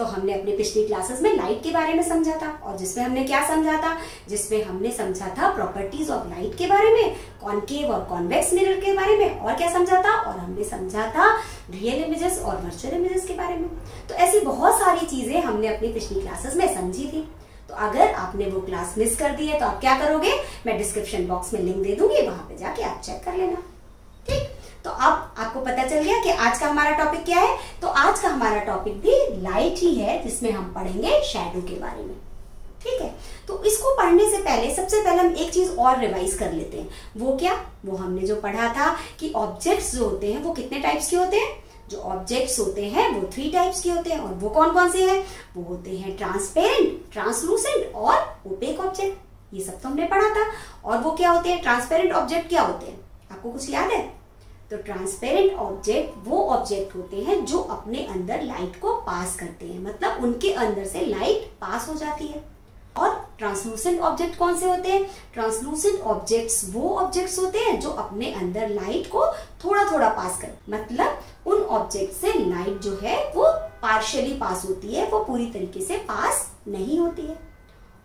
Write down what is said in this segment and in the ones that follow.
तो हमने अपनी पिछली क्लासेस में लाइट के बारे में समझा था, और जिसमें हमने क्या समझा था, जिसमें हमने समझा था प्रॉपर्टीज ऑफ लाइट के बारे में, कॉनकेव और कॉन्वेक्स मिरर के बारे में, और क्या समझा था, और हमने समझा था रियल इमेजेस और वर्चुअल इमेजेस के बारे में। तो ऐसी बहुत सारी चीजें हमने अपनी पिछली क्लासेस में समझी थी। तो अगर आपने वो क्लास मिस कर दी है तो आप क्या करोगे, मैं डिस्क्रिप्शन बॉक्स में लिंक दे दूंगी, वहां पे जाके आप चेक कर लेना। ठीक, तो अब आपको पता चल गया कि आज का हमारा टॉपिक क्या है। तो आज का हमारा टॉपिक भी लाइट ही है, जिसमें हम पढ़ेंगे शैडो के बारे में। ठीक है, तो इसको पढ़ने से पहले सबसे पहले हम एक चीज और रिवाइज कर लेते हैं। वो क्या, वो हमने जो पढ़ा था कि ऑब्जेक्ट्स जो होते हैं वो कितने टाइप्स के होते हैं। जो ऑब्जेक्ट्स होते हैं वो 3 टाइप्स के होते हैं, और वो कौन कौन से हैं, वो होते हैं ट्रांसपेरेंट, ट्रांसलूसेंट और ओपेक ऑब्जेक्ट। ये सब तो हमने पढ़ा था। और वो क्या होते हैं, ट्रांसपेरेंट ऑब्जेक्ट क्या होते हैं, आपको कुछ याद है। तो ट्रांसपेरेंट ऑब्जेक्ट वो ऑब्जेक्ट होते हैं जो अपने अंदर लाइट को पास करते हैं, मतलब उनके अंदर से लाइट पास हो जाती है। और ट्रांसलूसेंट ऑब्जेक्ट कौन से होते हैं, ट्रांसलूसेंट ऑब्जेक्ट्स वो ऑब्जेक्ट्स होते हैं जो अपने अंदर लाइट को थोड़ा थोड़ा पास कर, मतलब उन ऑब्जेक्ट से लाइट जो है वो पार्शियली पास होती है, वो पूरी तरीके से पास नहीं होती है।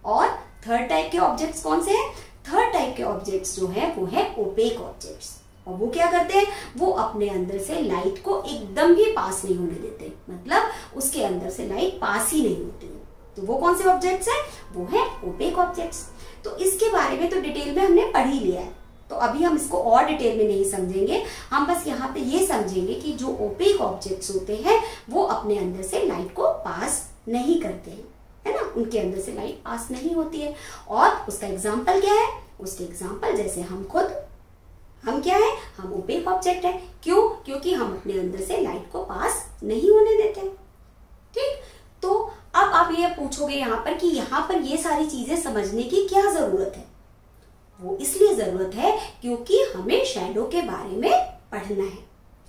और थर्ड टाइप के ऑब्जेक्ट्स कौन से हैं, थर्ड टाइप के ऑब्जेक्ट्स जो है वो है ओपेक ऑब्जेक्ट्स। और वो क्या करते हैं, वो अपने अंदर से लाइट को एकदम भी पास नहीं होने देते, मतलब उसके अंदर से लाइट पास ही नहीं होती है। तो वो कौन से ऑब्जेक्ट्स हैं, वो है ओपेक ऑब्जेक्ट्स। तो इसके बारे में तो डिटेल में हमने पढ़ ही लिया है, तो अभी हम इसको और डिटेल में नहीं समझेंगे। हम बस यहाँ पे ये समझेंगे कि जो ओपेक ऑब्जेक्ट्स होते हैं वो अपने अंदर से लाइट को पास नहीं करते हैं, है ना, उनके अंदर से लाइट पास नहीं होती है। और उसका एग्जाम्पल क्या है, उसके एग्जाम्पल जैसे हम क्या है, हम ओपेक ऑब्जेक्ट है। क्यों, क्योंकि हम अपने अंदर से लाइट को पास नहीं होने देते। ठीक, तो अब आप ये पूछोगे यहाँ पर कि यहाँ पर ये सारी चीजें समझने की क्या जरूरत है। वो इसलिए जरूरत है क्योंकि हमें शैडो के बारे में पढ़ना है,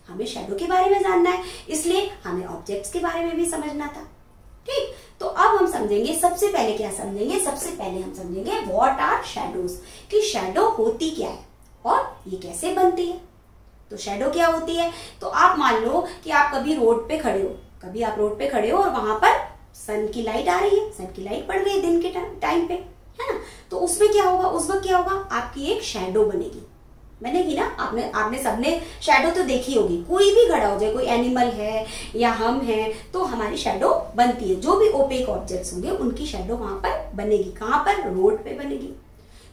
हमें शैडो के बारे में जानना है, इसलिए हमें ऑब्जेक्ट्स के बारे में भी समझना था। ठीक, तो अब हम समझेंगे, सबसे पहले क्या समझेंगे, सबसे पहले हम समझेंगे व्हाट आर शैडोज, कि शैडो होती क्या है और ये कैसे बनती है। तो शैडो क्या होती है, तो आप मान लो कि आप कभी रोड पे खड़े हो, कभी आप रोड पे खड़े हो और वहां पर सन की लाइट आ रही है, सन की लाइट पड़ रही है दिन के टाइम पे, है ना। तो उसमें क्या होगा, उस वक्त क्या होगा, आपकी एक शैडो बनेगी ना। आपने सबने शैडो तो देखी होगी, कोई भी खड़ा हो जाए, कोई एनिमल है या हम हैं, तो हमारी शैडो बनती है। जो भी ओपेक ऑब्जेक्ट्स होंगे उनकी शैडो वहां पर बनेगी, कहां पर, रोड पे बनेगी।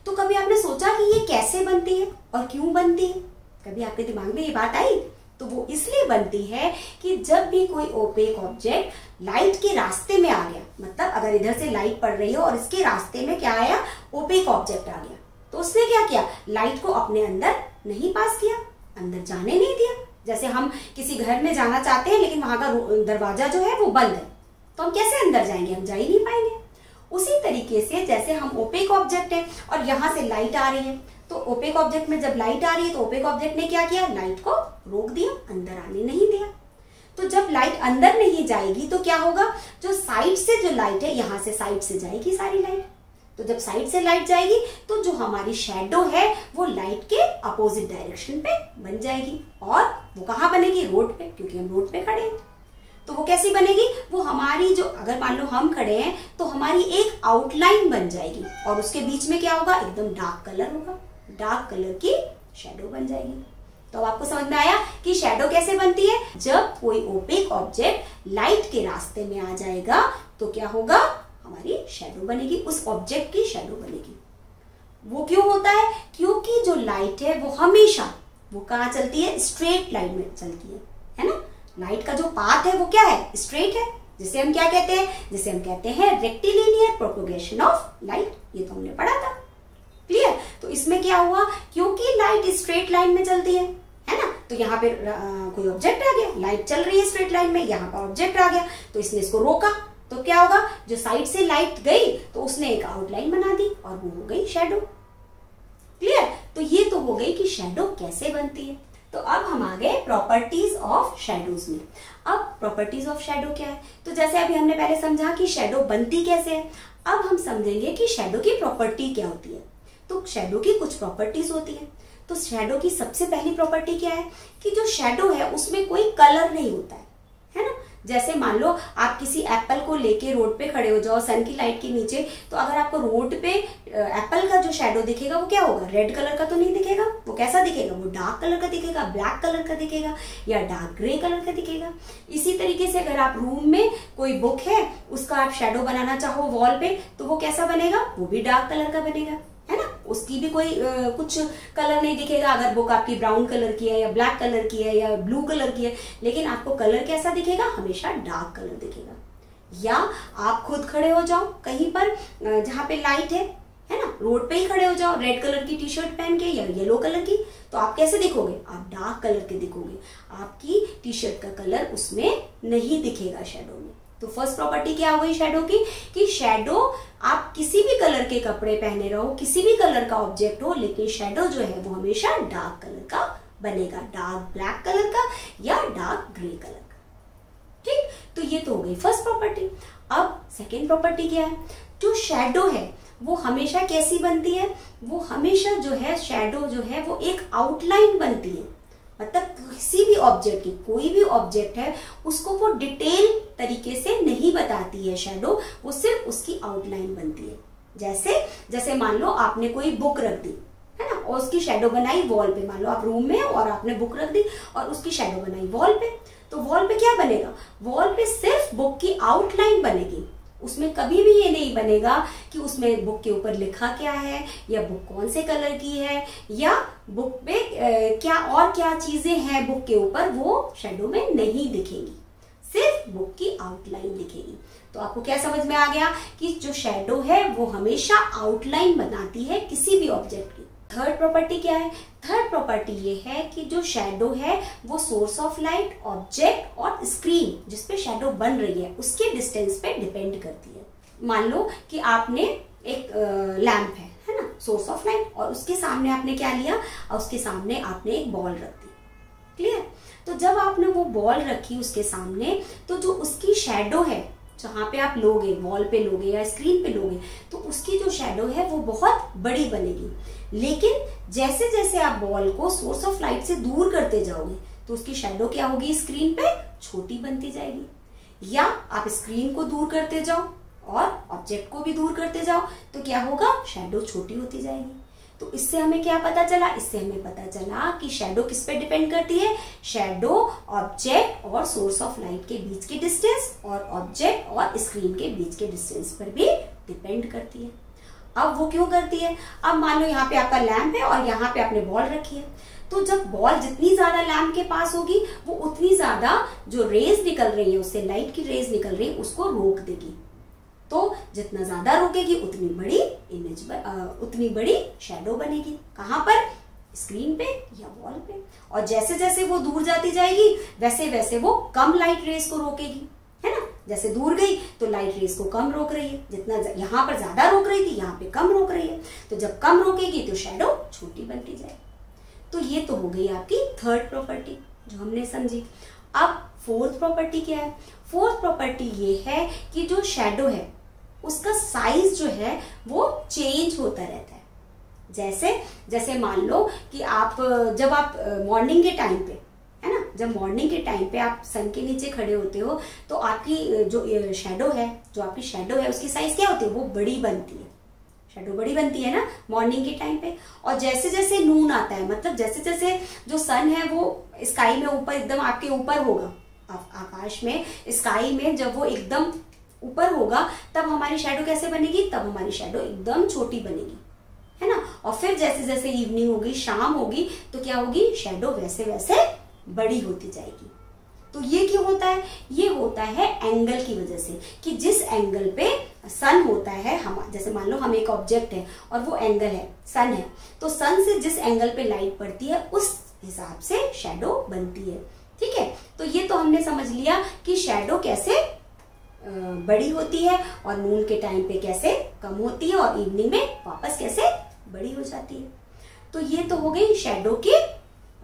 तो कभी आपने सोचा कि ये कैसे बनती है और क्यों बनती है, कभी आपके दिमाग में ये बात आई। तो वो इसलिए बनती है कि जब भी कोई ओपेक ऑब्जेक्ट लाइट के रास्ते में आ गया, मतलब अगर इधर से लाइट पड़ रही है और इसके रास्ते में क्या आया, ओपेक ऑब्जेक्ट आ गया, तो उसने क्या किया, लाइट को अपने अंदर नहीं पास किया, अंदर जाने नहीं दिया। जैसे हम किसी घर में जाना चाहते हैं लेकिन वहां का दरवाजा जो है वो बंद है, तो हम कैसे अंदर जाएंगे, हम जा ही नहीं पाएंगे। उसी तरीके से जैसे हम ओपेक ऑब्जेक्ट है और यहां से लाइट आ रही है, तो ओपेक ऑब्जेक्ट में जब लाइट आ रही है तो ओपेक ऑब्जेक्ट ने क्या किया, लाइट को रोक दिया, अंदर आने नहीं दिया। तो जब लाइट अंदर नहीं जाएगी तो क्या होगा, जो साइड से जो लाइट है, यहां से साइड से जाएगी सारी लाइट, तो जब साइड से लाइट जाएगी तो जो हमारी शैडो है वो लाइट के अपोजिट डायरेक्शन पे बन जाएगी। और वो कहाँ बनेगी, रोड पे, क्योंकि हम रोड पे खड़े हैं। तो वो कैसी बनेगी, वो हमारी जो, अगर मान लो हम खड़े हैं तो हमारी एक आउटलाइन बन जाएगी और उसके बीच में क्या होगा, एकदम डार्क कलर होगा, डार्क कलर की शैडो बन जाएगी। तो अब आपको समझ में आया कि शैडो कैसे बनती है। जब कोई ओपेक ऑब्जेक्ट लाइट के रास्ते में आ जाएगा तो क्या होगा, हमारी शैडो बनेगी, उस ऑब्जेक्ट की शैडो बनेगी। वो क्यों होता है, क्योंकि जो लाइट है वो हमेशा वो कहाँ चलती है, स्ट्रेट लाइन में चलती है ना। लाइट का जो पाथ है वो क्या है, स्ट्रेट है, जिसे हम क्या कहते हैं, जिसे हम कहते हैं रेक्टिलिनियर प्रोपगेशन ऑफ लाइट। ये तो हमने पढ़ा था, क्लियर। तो इसमें क्या हुआ, क्योंकि लाइट स्ट्रेट लाइन में चलती है ना, तो यहाँ पे कोई ऑब्जेक्ट आ गया, लाइट चल रही है स्ट्रेट लाइन में, यहाँ पर ऑब्जेक्ट आ गया तो इसने इसको रोका, तो क्या होगा, जो साइड से लाइट गई तो उसने एक आउटलाइन बना दी और वो हो गई शैडो, क्लियर। तो ये तो हो गई कि शैडो कैसे बनती है। तो अब हम आ गए प्रॉपर्टीज ऑफ शैडोज में। अब प्रॉपर्टीज ऑफ शैडो क्या है, तो जैसे अभी हमने पहले समझा कि शैडो बनती कैसे है, अब हम समझेंगे कि शैडो की प्रॉपर्टी क्या होती है। तो शैडो की कुछ प्रॉपर्टीज होती है। तो शैडो की सबसे पहली प्रॉपर्टी क्या है कि जो शैडो है उसमें कोई कलर नहीं होता है ना। जैसे मान लो आप किसी एप्पल को लेके रोड पे खड़े हो जाओ सन की लाइट के नीचे, तो अगर आपको रोड पे एप्पल का जो शेडो दिखेगा वो क्या होगा, रेड कलर का तो नहीं दिखेगा, वो कैसा दिखेगा, वो डार्क कलर का दिखेगा, ब्लैक कलर का दिखेगा या डार्क ग्रे कलर का दिखेगा। इसी तरीके से अगर आप रूम में कोई बुक है उसका आप शेडो बनाना चाहो वॉल पे, तो वो कैसा बनेगा, वो भी डार्क कलर का बनेगा, है ना, उसकी भी कोई कुछ कलर नहीं दिखेगा। अगर बुक आपकी ब्राउन कलर की है या ब्लैक कलर की है या ब्लू कलर की है, लेकिन आपको कलर कैसा दिखेगा, हमेशा डार्क कलर दिखेगा। या आप खुद खड़े हो जाओ कहीं पर जहां पे लाइट है ना, रोड पे ही खड़े हो जाओ रेड कलर की टी शर्ट पहन के या येलो कलर की, तो आप कैसे दिखोगे, आप डार्क कलर के दिखोगे, आपकी टी शर्ट का कलर उसमें नहीं दिखेगा शेडो में। तो फर्स्ट प्रॉपर्टी क्या हुई शेडो की, कि शेडो आप किसी भी कलर के कपड़े पहने रहो, किसी भी कलर का ऑब्जेक्ट हो, लेकिन शेडो जो है वो हमेशा डार्क कलर का बनेगा, डार्क ब्लैक कलर का या डार्क ग्रे कलर का। ठीक, तो ये तो हो गई फर्स्ट प्रॉपर्टी। अब सेकेंड प्रॉपर्टी क्या है, जो शेडो है वो हमेशा कैसी बनती है, वो हमेशा जो है शेडो जो है वो एक आउटलाइन बनती है, मतलब किसी भी ऑब्जेक्ट की, कोई भी ऑब्जेक्ट है उसको वो डिटेल तरीके से नहीं बताती है शेडो, वो सिर्फ उसकी आउटलाइन बनती है। जैसे मान लो आपने कोई बुक रख दी है ना, और उसकी शेडो बनाई वॉल पे, मान लो आप रूम में हो और आपने बुक रख दी और उसकी शेडो बनाई वॉल पे, तो वॉल पे क्या बनेगा, वॉल पे सिर्फ बुक की आउटलाइन बनेगी, उसमें कभी भी ये नहीं बनेगा कि उसमें बुक के ऊपर लिखा क्या है या बुक कौन से कलर की है या बुक पे क्या चीजें हैं बुक के ऊपर, वो शेडो में नहीं दिखेगी, सिर्फ बुक की आउटलाइन दिखेगी। तो आपको क्या समझ में आ गया कि जो शेडो है वो हमेशा आउटलाइन बनाती है किसी भी ऑब्जेक्ट की। थर्ड प्रॉपर्टी क्या है, थर्ड प्रॉपर्टी ये है कि जो शेडो है वो सोर्स ऑफ लाइट, ऑब्जेक्ट और स्क्रीन जिसपे शेडो बन रही है उसके डिस्टेंस पे डिपेंड करती है। मान लो कि आपने एक लैंप है ना, सोर्स ऑफ लाइट, और उसके सामने आपने क्या लिया, और उसके सामने आपने एक बॉल रख दी, क्लियर। तो जब आपने वो बॉल रखी उसके सामने, तो जो उसकी शेडो है जहां पे आप लोगे, वॉल पे लोगे या स्क्रीन पे लोगे, तो उसकी जो शेडो है वो बहुत बड़ी बनेगी। लेकिन जैसे जैसे आप बॉल को सोर्स ऑफ लाइट से दूर करते जाओगे तो उसकी शेडो क्या होगी, स्क्रीन पे छोटी बनती जाएगी। या आप स्क्रीन को दूर करते जाओ और ऑब्जेक्ट को भी दूर करते जाओ तो क्या होगा, शेडो छोटी होती जाएगी। तो इससे हमें क्या पता चला, इससे हमें पता चला कि शेडो किस पे डिपेंड करती है, शेडो ऑब्जेक्ट और सोर्स ऑफ लाइट के बीच की डिस्टेंस और ऑब्जेक्ट और स्क्रीन के बीच के डिस्टेंस पर भी डिपेंड करती है। अब वो क्यों करती है, अब मान लो यहाँ पे आपका लैंप है और यहाँ पे आपने बॉल रखी है, तो जब बॉल जितनी ज्यादा लैंप के पास होगी वो उतनी ज्यादा जो रेज निकल रही है, उससे लाइट की रेज निकल रही है, उसको रोक देगी। तो जितना ज्यादा रोकेगी उतनी बड़ी इमेज उतनी बड़ी शेडो बनेगी। कहां पर, स्क्रीन पे या वॉल पे। और जैसे जैसे वो दूर जाती जाएगी वैसे वैसे वो कम लाइट रेज को रोकेगी, है ना। जैसे दूर गई तो लाइट रेज को कम रोक रही है, जितना यहाँ पर ज्यादा रोक रही थी यहाँ पे कम रोक रही है, तो जब कम रोकेगी तो शेडो छोटी बनती जाएगी। तो ये तो हो गई आपकी थर्ड प्रॉपर्टी जो हमने समझी। अब फोर्थ प्रॉपर्टी क्या है, फोर्थ प्रॉपर्टी ये है कि जो शेडो है उसका साइज जो है वो चेंज होता रहता है। जैसे मान लो कि आप जब आप मॉर्निंग के टाइम पे, है ना, जब मॉर्निंग के टाइम पे आप सन के नीचे खड़े होते हो तो आपकी जो शेडो है, जो आपकी शेडो है उसकी साइज क्या होती है, वो बड़ी बनती है, शेडो बड़ी बनती है ना मॉर्निंग के टाइम पे। और जैसे जैसे नून आता है, मतलब जैसे जैसे जो सन है वो स्काई में ऊपर एकदम आपके ऊपर होगा, आकाश में स्काई में जब वो एकदम ऊपर होगा तब हमारी शेडो कैसे बनेगी, तब हमारी शेडो एकदम छोटी बनेगी, है ना। और फिर जैसे जैसे इवनिंग होगी, शाम होगी, तो क्या होगी, शेडो वैसे वैसे बड़ी होती जाएगी। तो ये क्यों होता है, ये होता है एंगल की वजह से, कि जिस एंगल पे सन होता है, हम जैसे मान लो हम एक ऑब्जेक्ट है और वो एंगल है सन है, तो सन से जिस एंगल पे लाइट पड़ती है उस हिसाब से शेडो बनती है। ठीक है, तो ये तो हमने समझ लिया कि शेडो कैसे बड़ी होती है और नून के टाइम पे कैसे कम होती है और इवनिंग में वापस कैसे बड़ी हो जाती है। तो ये तो हो गई शेडो के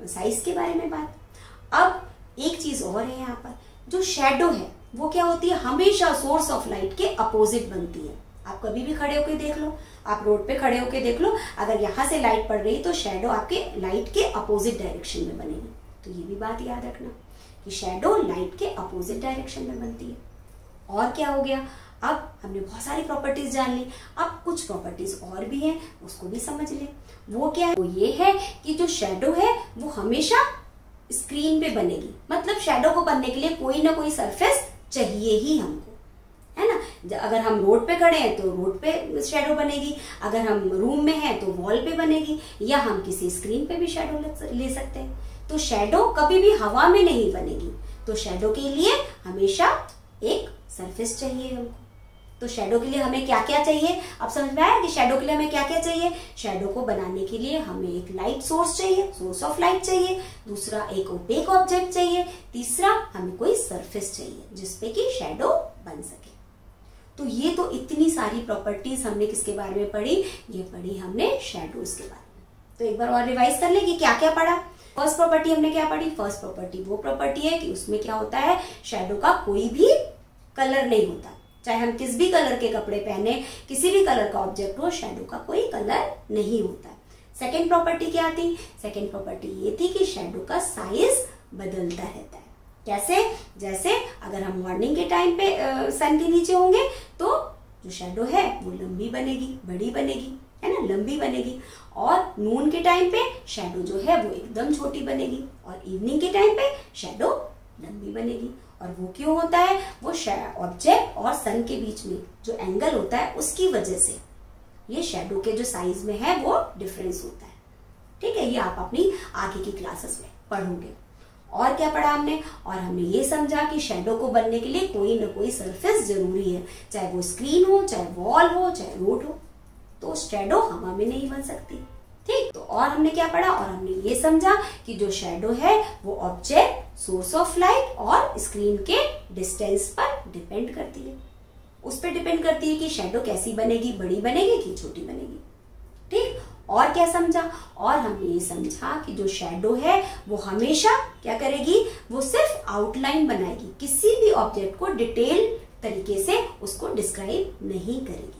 साइज के बारे में बात। अब एक चीज और है यहाँ पर, जो शेडो है वो क्या होती है, हमेशा सोर्स ऑफ लाइट के अपोजिट बनती है। आप कभी भी खड़े होके देख लो, आप रोड पे खड़े होके देख लो, अगर यहाँ से लाइट पड़ रही है तो शेडो आपके लाइट के अपोजिट डायरेक्शन में बनेगी। तो ये भी बात याद रखना कि शैडो लाइट के अपोजिट डायरेक्शन में बनती है। और क्या हो गया, अब हमने बहुत सारी प्रॉपर्टीज जान ली, अब कुछ प्रॉपर्टीज और भी हैं, उसको भी समझ ले। वो क्या है, वो ये है कि जो शैडो है वो हमेशा स्क्रीन पे बनेगी। मतलब शैडो को बनने के लिए कोई ना कोई सरफेस चाहिए ही हमको, है ना। अगर हम रोड पे खड़े हैं तो रोड पे शैडो बनेगी, अगर हम रूम में हैं तो वॉल पे बनेगी, या हम किसी स्क्रीन पे भी शैडो ले सकते हैं। तो शैडो कभी भी हवा में नहीं बनेगी, तो शैडो के लिए हमेशा एक सरफेस चाहिए हमको। तो शैडो के लिए हमें क्या क्या चाहिए, अब समझ में आया कि शैडो के लिए हमें क्या क्या चाहिए। शैडो को बनाने के लिए हमें एक लाइट सोर्स चाहिए, सोर्स ऑफ लाइट चाहिए, दूसरा एक ओपेक ऑब्जेक्ट चाहिए, तीसरा हमें कोई सरफेस चाहिए जिसपे कि शैडो बन सके। तो ये तो इतनी सारी प्रॉपर्टीज हमने किसके बारे में पढ़ी, ये पढ़ी हमने शैडोज के बारे में। तो एक बार और रिवाइज कर ले कि क्या क्या पढ़ा। फर्स्ट प्रॉपर्टी हमने क्या पढ़ी, फर्स्ट प्रॉपर्टी वो प्रॉपर्टी है कि उसमें क्या होता है, शैडो का कोई भी कलर नहीं होता। चाहे हम किस भी कलर के कपड़े पहने, किसी भी कलर का ऑब्जेक्ट हो, शैडो का कोई कलर नहीं होता। सेकेंड प्रॉपर्टी क्या थी, सेकेंड प्रॉपर्टी ये थी कि शैडो का साइज बदलता रहता है। कैसे, जैसे अगर हम मॉर्निंग के टाइम पे सन के नीचे होंगे तो जो शैडो है वो लंबी बनेगी, बड़ी बनेगी, है ना, लंबी बनेगी। और नून के टाइम पे शैडो जो है वो एकदम छोटी बनेगी, और इवनिंग के टाइम पे शैडो लंबी बनेगी। और वो क्यों होता है, वो ऑब्जेक्ट और सन के बीच में जो एंगल होता है उसकी वजह से ये शैडो के जो साइज में है वो डिफरेंस होता है। ठीक है, ये आप अपनी आगे की क्लासेस में पढ़ोगे। और क्या पढ़ा हमने, और हमने ये समझा कि शैडो को बनने के लिए कोई ना कोई सरफेस जरूरी है, चाहे वो स्क्रीन हो, चाहे वॉल हो, चाहे रोड हो। तो शैडो हवा में नहीं बन सकती। ठीक, तो और हमने क्या पढ़ा, और हमने ये समझा कि जो शैडो है वो ऑब्जेक्ट, सोर्स ऑफ लाइट और स्क्रीन के डिस्टेंस पर डिपेंड करती है। उस पर डिपेंड करती है कि शैडो कैसी बनेगी, बड़ी बनेगी कि छोटी बनेगी। ठीक, और क्या समझा, और हमने ये समझा कि जो शैडो है वो हमेशा क्या करेगी, वो सिर्फ आउटलाइन बनाएगी, किसी भी ऑब्जेक्ट को डिटेल तरीके से उसको डिस्क्राइब नहीं करेगी।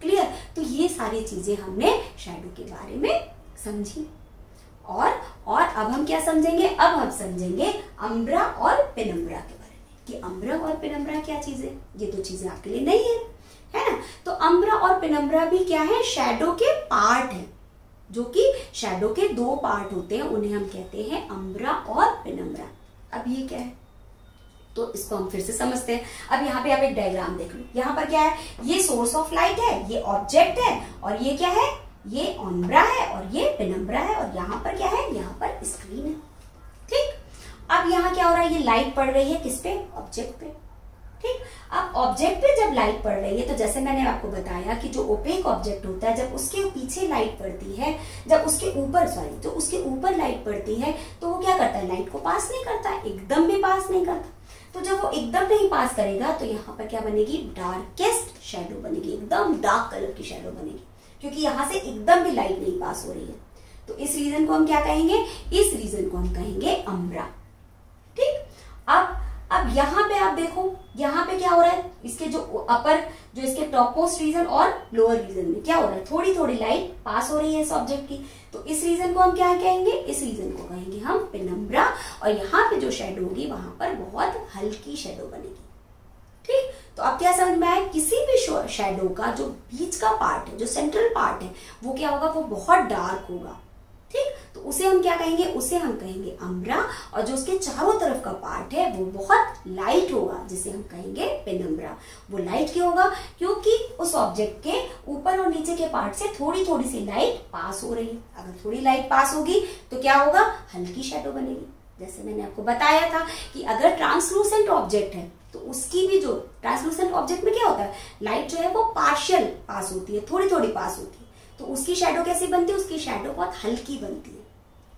क्लियर, तो ये सारी चीजें हमने शैडो के बारे में समझी। और अब हम क्या समझेंगे, अब हम समझेंगे अम्ब्रा और पेनम्ब्रा के बारे में, कि अम्ब्रा और पेनम्ब्रा क्या चीजें, ये तो चीजें आपके लिए नहीं है ना। तो अम्ब्रा और पेनम्ब्रा भी क्या है, शैडो के पार्ट है, जो कि शैडो के दो पार्ट होते हैं, उन्हें हम कहते हैं अम्ब्रा और पेनम्ब्रा। अब ये क्या है, तो इसको हम फिर से समझते हैं। अब यहाँ पे आप एक डायग्राम देख लो, यहाँ पर क्या है, ये सोर्स ऑफ लाइट है, ये ऑब्जेक्ट है, और ये क्या है, ये अम्ब्रा है, और ये पेनम्ब्रा है, और यहाँ पर क्या है, यहाँ पर स्क्रीन है। ठीक, अब यहाँ क्या हो रहा है, ये लाइट पड़ रही है किस पे, ऑब्जेक्ट पे। ठीक, अब ऑब्जेक्ट पे जब लाइट पड़ रही है, तो जैसे मैंने आपको बताया कि जो ओपेक ऑब्जेक्ट होता है, जब उसके पीछे लाइट पड़ती है, जब उसके ऊपर जो उसके ऊपर लाइट पड़ती है, तो वो क्या करता है, लाइट को पास नहीं करता, एकदम भी पास नहीं करता। तो जब वो एकदम नहीं पास करेगा तो यहाँ पर क्या बनेगी, डार्केस्ट शैडो बनेगी, एकदम डार्क कलर की शैडो बनेगी, क्योंकि यहाँ से एकदम भी लाइट नहीं पास हो रही है। तो इस रीजन को हम क्या कहेंगे, इस रीजन को हम कहेंगे अम्ब्रा। ठीक, अब यहाँ पे आप देखो, यहाँ पे क्या हो रहा है, इसके जो अपर, जो इसके टॉप मोस्ट रीजन और लोअर रीजन में क्या हो रहा है, थोड़ी थोड़ी लाइट पास हो रही है इस ऑब्जेक्ट की। तो इस रीजन को हम क्या कहेंगे, इस रीजन को कहेंगे हम पेनम्ब्रा। और यहाँ पे जो शैडो होगी वहां पर बहुत हल्की शैडो बनेगी। ठीक, तो अब क्या समझ में आया, किसी भी शैडो का जो बीच का पार्ट है, जो सेंट्रल पार्ट है, वो क्या होगा, वो बहुत डार्क होगा। ठीक, तो उसे हम क्या कहेंगे, उसे हम कहेंगे अम्ब्रा। और जो उसके चारों तरफ का पार्ट है वो बहुत लाइट होगा, जिसे हम कहेंगे पेनम्ब्रा। वो लाइट क्यों होगा, क्योंकि उस ऑब्जेक्ट के ऊपर और नीचे के पार्ट से थोड़ी थोड़ी सी लाइट पास हो रही है। अगर थोड़ी लाइट पास होगी तो क्या होगा, हल्की शैडो बनेगी। जैसे मैंने आपको बताया था कि अगर ट्रांसलूसेंट ऑब्जेक्ट है तो उसकी भी, जो ट्रांसलूसेंट ऑब्जेक्ट में क्या होता है, लाइट जो है वो पार्शियल पास होती है, थोड़ी थोड़ी पास होती है। तो उसकी शैडो कैसी बनती है, उसकी शैडो बहुत हल्की बनती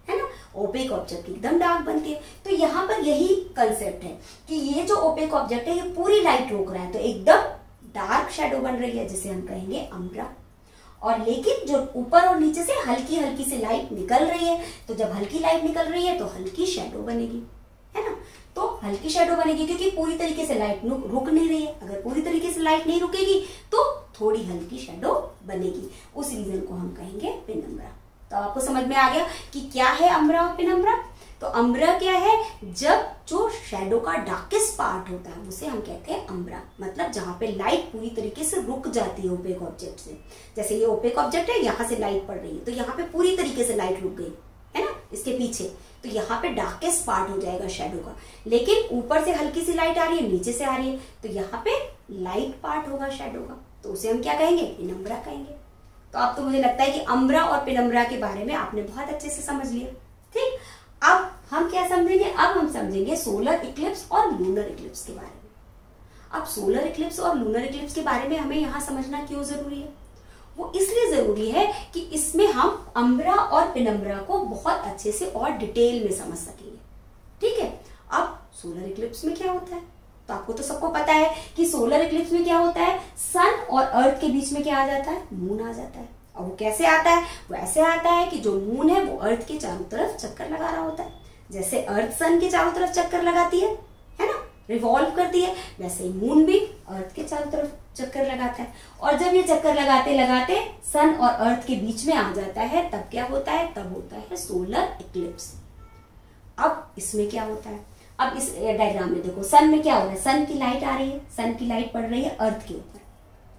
है ना। ओपेक ऑब्जेक्ट एकदम डार्क बनती है। तो यहाँ पर यही कंसेप्ट है कि ये जो ओपेक ऑब्जेक्ट है ये पूरी लाइट रोक रहा है, तो एकदम डार्क शैडो बन रही है, जिसे हम कहेंगे अम्ब्रा। और लेकिन जो ऊपर और नीचे से हल्की हल्की से लाइट निकल रही है, तो जब हल्की लाइट निकल रही है तो हल्की शैडो बनेगी, है ना। तो हल्की शैडो बनेगी क्योंकि पूरी तरीके से लाइट रुक नहीं रही है। अगर पूरी तरीके से लाइट नहीं रुकेगी तो थोड़ी हल्की शैडो बनेगी। उस रीजन को हम कहेंगे पेनम्ब्रा। तो आपको समझ में आ गया कि क्या है अम्ब्रा और पेनम्ब्रा। तो अम्ब्रा क्या है, जब जो शैडो का डार्केस्ट पार्ट होता है उसे हम कहते हैं अम्ब्रा, मतलब जहां पे लाइट पूरी तरीके से रुक जाती है ओपेक ऑब्जेक्ट से। जैसे ये ओपेक ऑब्जेक्ट है, यहाँ से लाइट पड़ रही है तो यहाँ पे पूरी तरीके से लाइट रुक गई है ना इसके पीछे, तो यहाँ पे डार्केस्ट पार्ट हो जाएगा शैडो का। लेकिन ऊपर से हल्की सी लाइट आ रही है, नीचे से आ रही है, तो यहाँ पे लाइट पार्ट होगा शैडो का, तो उसे हम क्या कहेंगे, पेनम्ब्रा कहेंगे। तो अब तो मुझे लगता है कि अम्ब्रा और पेनम्ब्रा के बारे में आपने बहुत अच्छे से समझ लिया। ठीक, अब हम क्या समझेंगे, अब हम समझेंगे सोलर इक्लिप्स और लूनर इक्लिप्स के बारे में। अब सोलर इक्लिप्स और लूनर इक्लिप्स के बारे में हमें यहाँ समझना क्यों जरूरी है, वो इसलिए जरूरी है कि इसमें हम अम्ब्रा और पेनम्ब्रा को बहुत अच्छे से और डिटेल में समझ सकेंगे। ठीक है, अब सोलर इक्लिप्स में क्या होता है, तो आपको तो सबको पता है कि सोलर इक्लिप्स में क्या होता है, सन और अर्थ के बीच में क्या आ जाता है, मून आ जाता है। और वो कैसे आता है, वो ऐसे आता है कि जो मून है वो अर्थ के चारों तरफ चक्कर लगा रहा होता है। जैसे अर्थ सन के चारों तरफ चक्कर लगाती है ना, रिवॉल्व करती है, वैसे ही मून भी अर्थ के चारों तरफ चक्कर लगाता है। और जब ये चक्कर लगाते लगाते सन और अर्थ के बीच में आ जाता है, तब क्या होता है, तब होता है सोलर इक्लिप्स। अब इसमें क्या होता है, अब इस डायग्राम में देखो, सन में क्या हो रहा है, सन की लाइट आ रही है, सन की लाइट पड़ रही है अर्थ के ऊपर,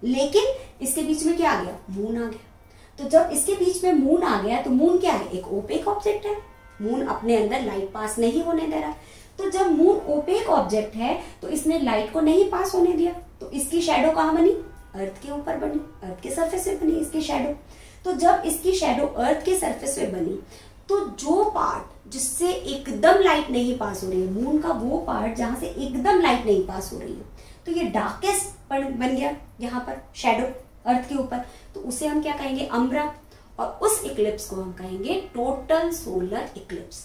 लेकिन इसके बीच में क्या आ गया, मून आ गया। तो जब इसके बीच में मून आ गया, तो मून क्या है, एक ओपेक ऑब्जेक्ट है, मून अपने अंदर लाइट पास नहीं होने दे रहा। तो जब मून ओपेक ऑब्जेक्ट है तो इसने लाइट को नहीं पास होने दिया, तो इसकी शैडो कहाँ बनी, अर्थ के ऊपर बनी, अर्थ के सरफेस पे बनी इसकी शैडो। तो जब इसकी शैडो अर्थ के सरफेस पे बनी, तो जो पार्ट जिससे एकदम लाइट नहीं पास हो रही है, मून का वो पार्ट जहां से एकदम लाइट नहीं पास हो रही है, तो ये डार्केस्ट बन गया यहाँ पर शैडो अर्थ के ऊपर, तो उसे हम क्या कहेंगे, अम्ब्रा। और उस इक्लिप्स को हम कहेंगे total solar Eclipse.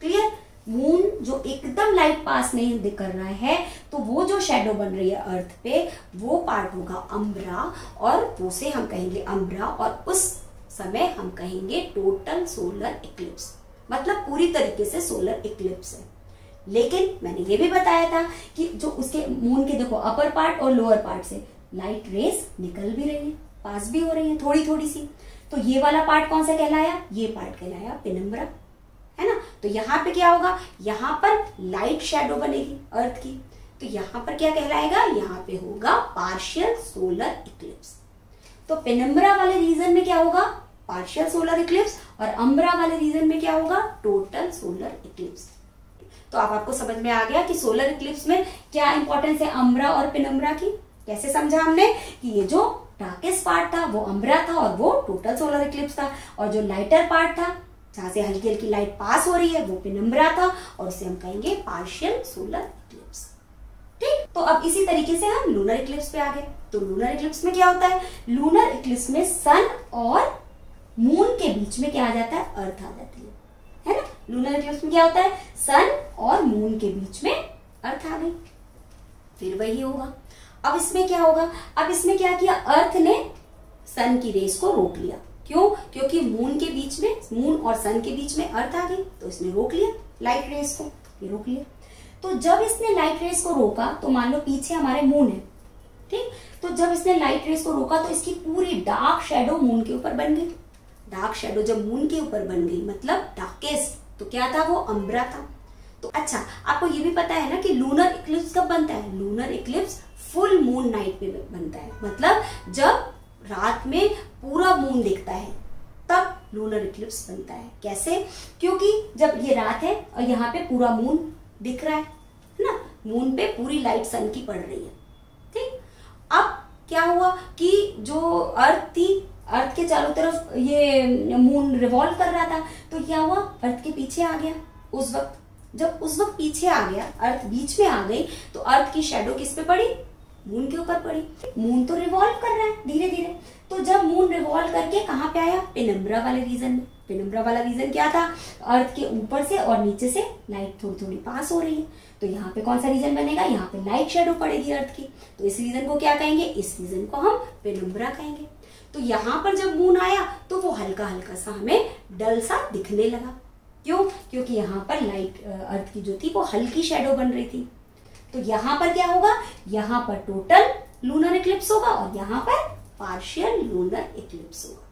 Clear, moon जो एकदम लाइट पास नहीं कर रहा है, तो वो जो शैडो बन रही है अर्थ पे, वो पार्ट होगा अम्ब्रा, और उसे हम कहेंगे अम्ब्रा, और उस समय हम कहेंगे टोटल सोलर इक्लिप्स, मतलब पूरी तरीके से सोलर इक्लिप्स है। लेकिन मैंने ये भी बताया था कि जो उसके मून के देखो अपर पार्ट और लोअर पार्ट से लाइट रेस निकल भी रही है, पास भी हो रही है थोड़ी थोड़ी सी, तो ये वाला पार्ट कौन सा कहलाया, ये पार्ट कहलाया पेनम्ब्रा, है ना। तो यहाँ पे क्या होगा, यहाँ पर लाइट शैडो बनेगी अर्थ की, तो यहाँ पर क्या कहलाएगा, यहाँ पे होगा पार्शियल सोलर इक्लिप्स। तो पेनम्ब्रा वाले रीजन में क्या होगा, पार्शियल सोलर इक्लिप्स, और अम्ब्रा वाले रीजन में क्या होगा, टोटल सोलर इक्लिप्स। तो अब आपको समझ में आ गया कि सोलर इक्लिप्स में क्या इंपॉर्टेंस है अम्ब्रा और पेनम्ब्रा की। कैसे समझा हमने कि ये जो डार्केस्ट पार्ट था वो अम्ब्रा था और वो टोटल सोलर इक्लिप्स था, और जो लाइटर पार्ट था जहां से हल्की हल्की लाइट पास हो रही है वो पेनम्ब्रा था, और उसे हम कहेंगे पार्शियल सोलर इक्लिप्स। ठीक, तो अब इसी तरीके से हम लूनर इक्लिप्स पे आ गए। तो लूनर इक्लिप्स में क्या होता है, लूनर इक्लिप्स में सन और मून के बीच में क्या आ जाता है, अर्थ आ जाती है ना। लूनर इक्लिप्स में क्या होता है, सन और मून के बीच में अर्थ आ गई, फिर वही होगा। अब इसमें क्या होगा, अब इसमें क्या किया, अर्थ ने सन की रेस को रोक लिया। क्यों, क्योंकि मून के बीच में, मून और सन के बीच में अर्थ आ गई, तो इसने रोक लिया लाइट रेस को, ये रोक लिया। तो जब इसने लाइट रेस को रोका, तो मान लो पीछे हमारे मून है, ठीक, तो जब इसने लाइट रेस को रोका तो इसकी पूरी डार्क शेडो मून के ऊपर बन गई। डार्क शेडो जब मून के ऊपर बन गई, मतलब डार्केस्ट, तो क्या था, वो अम्ब्रा था। तो अच्छा, आपको ये भी पता है ना कि लूनर इक्लिप्स कब बनता है, lunar Eclipse full moon night पे बनता है, मतलब जब रात में पूरा मून दिखता है तब लूनर इक्लिप्स बनता है। कैसे, क्योंकि जब ये रात है और यहाँ पे पूरा मून दिख रहा है ना, मून पे पूरी लाइट सन की पड़ रही है। ठीक, अब क्या हुआ कि जो अर्थ थी, अर्थ के चारों तरफ ये मून रिवॉल्व कर रहा था, तो क्या हुआ, अर्थ के पीछे आ गया। उस वक्त जब उस वक्त पीछे आ गया, अर्थ बीच में आ गई, तो अर्थ की शैडो किस पे पड़ी, मून के ऊपर पड़ी। मून तो रिवॉल्व कर रहा है धीरे धीरे, तो जब मून रिवॉल्व करके कहाँ पे आया, पेनम्ब्रा वाले रीजन में। पेनम्ब्रा वाला रीजन क्या था, अर्थ के ऊपर से और नीचे से लाइट थोड़ी थोड़ी पास हो रही है, तो यहाँ पे कौन सा रीजन बनेगा, यहाँ पे लाइट शेडो पड़ेगी अर्थ की, तो इस रीजन को क्या कहेंगे, इस रीजन को हम पेनम्ब्रा कहेंगे। तो यहाँ पर जब मून आया तो वो हल्का हल्का सा हमें डल सा दिखने लगा। क्यों, क्योंकि यहाँ पर लाइट अर्थ की जो थी वो हल्की शेडो बन रही थी। तो यहाँ पर क्या होगा, यहाँ पर टोटल लूनर इक्लिप्स होगा और यहाँ पर पार्शियल लूनर इक्लिप्स होगा।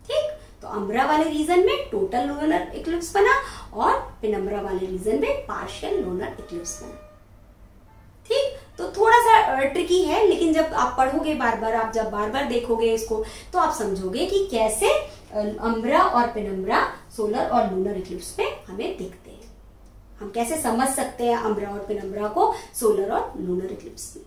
ठीक, तो तो अम्ब्रा वाले रीजन में टोटल लूनर इक्लिप्स बना और पेनम्ब्रा वाले रीजन में पार्शियल लूनर इक्लिप्स बना। ठीक, तो थोड़ा सा ट्रिकी है, लेकिन जब आप पढ़ोगे बार बार, आप जब बार बार देखोगे इसको, तो आप समझोगे कि कैसे अम्ब्रा और पेनम्ब्रा सोलर और लूनर इक्लिप्स में हमें दिखते हैं। हम कैसे समझ सकते हैं अम्ब्रा और पेनम्ब्रा को सोलर और लूनर इक्लिप्स में।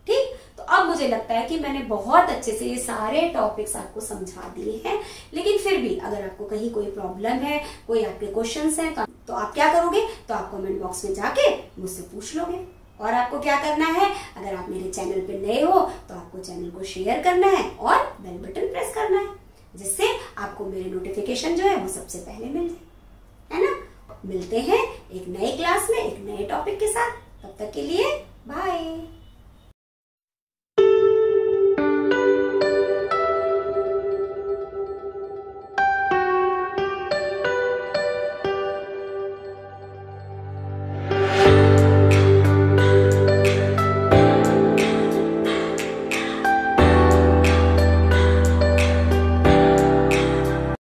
ठीक, तो अब मुझे लगता है कि मैंने बहुत अच्छे से ये सारे टॉपिक्स आपको समझा दिए हैं, लेकिन फिर भी अगर आपको कहीं कोई प्रॉब्लम है, कोई आपके क्वेश्चंस हैं, तो आप क्या करोगे, तो आप कमेंट बॉक्स में जाके मुझसे पूछ लोगे। और आपको क्या करना है, अगर आप मेरे चैनल पे नए हो तो आपको चैनल को शेयर करना है और बेल बटन प्रेस करना है, जिससे आपको मेरे नोटिफिकेशन जो है वो सबसे पहले मिल जाए, है ना। मिलते हैं एक नई क्लास में एक नए टॉपिक के साथ, तब तक के लिए बाय।